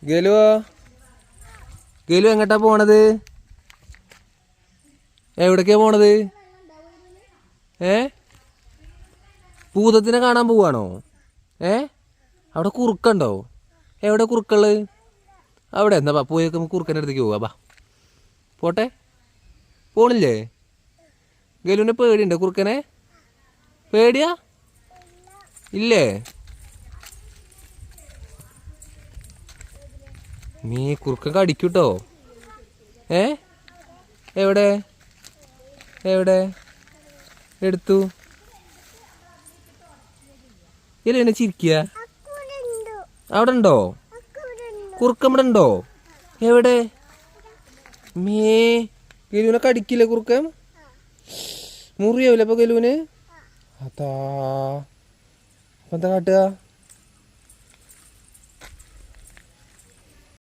ഗലുവോ ഗലു എങ്ങട്ടാ പോണത്? എവിടേക്കാ പോണത്? ഭൂതത്തിനെ കാണാൻ പോവാണോ? അവിടെ കുറുക്കുണ്ടോ? എവിടെ കുറുക്കുള്ളത്? അവിടെ എന്നാ പോയേക്ക് കുറുക്കൻ്റെ അടുത്തേക്ക് പോവാ. ബാ പോട്ടെ. പോണില്ലേ? ഗലുവിനെ പേടിയുണ്ടോ കുറുക്കനെ? പേടിയാ? ഇല്ലേ? നീ കുറുക്കൻ കടിക്കൂട്ടോ. എവിടെ എവിടെ എടുത്തു? ഇല്ല ചിരിക്കുക. അവിടെ ഉണ്ടോ കുറുക്കൻ? ഇവിടെ ഉണ്ടോ? എവിടെ? മേ ഗലുവിനെ കടിക്കില്ലേ കുറുക്കൻ? മുറിയാവില്ല അപ്പൊ ഗലുവിന്? അതാ അപ്പൊ എന്താ കാട്ടുക?